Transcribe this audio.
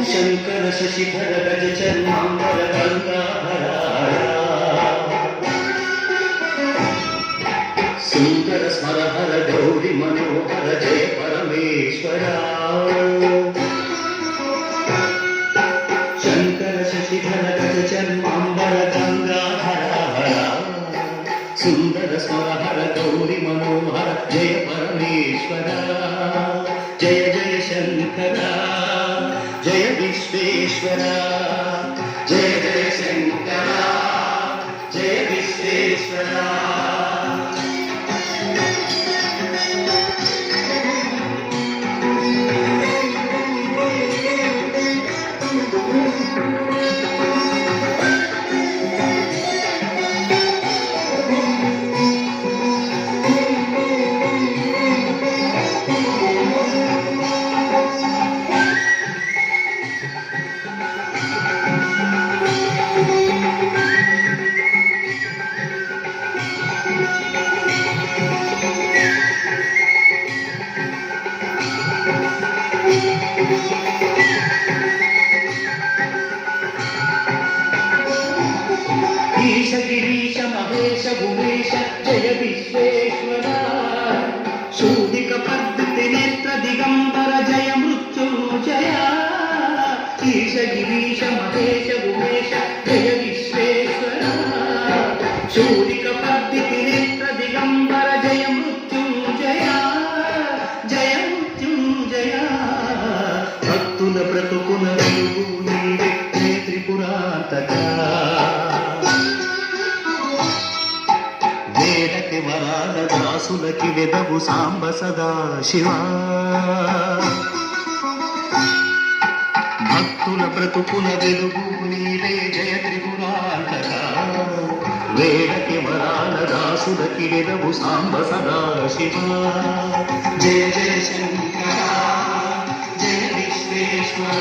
शंकर शशिधर गज चर्मांबर गंगाधरा सुंदर स्मर हर गौरी मनोहर जय परमेश्वरा शंकर शशिधर गज चर्मांबर गंगाधरा सुंदर स्मर हर गौरी मनोहर जय परमेश्वरा जय जय शंकरा जय विश्वेश्वरा जय जय शंकरा जय विश्वेश्वरा ईश गिरीश महेश भुवेश जय विश्वेश्वरा शूदिक पद्धति नेत्र दिगंबर जय मृत्युंजया ईश गिरीश महेश भुवेश जय विश्वेश्वरा शूदिक पद्धति नेत्र दिगंबर जय मृत्युंजया जय मृत्युंजया भक्तुल ब्रतुकुल वेलुगु नीवे जय त्रिपुरांतका వేడకి వరాల దాసులకి వెదవు సాంబ సదా శివ భక్తుల బ్రతుకుల వెలుగు నీవే జయ త్రిపురాంతక వేడకి వరాల దాసులకి వెదవు సాంబ సదా శివ జయ జయ శంకర జయ విశ్వేశ్వర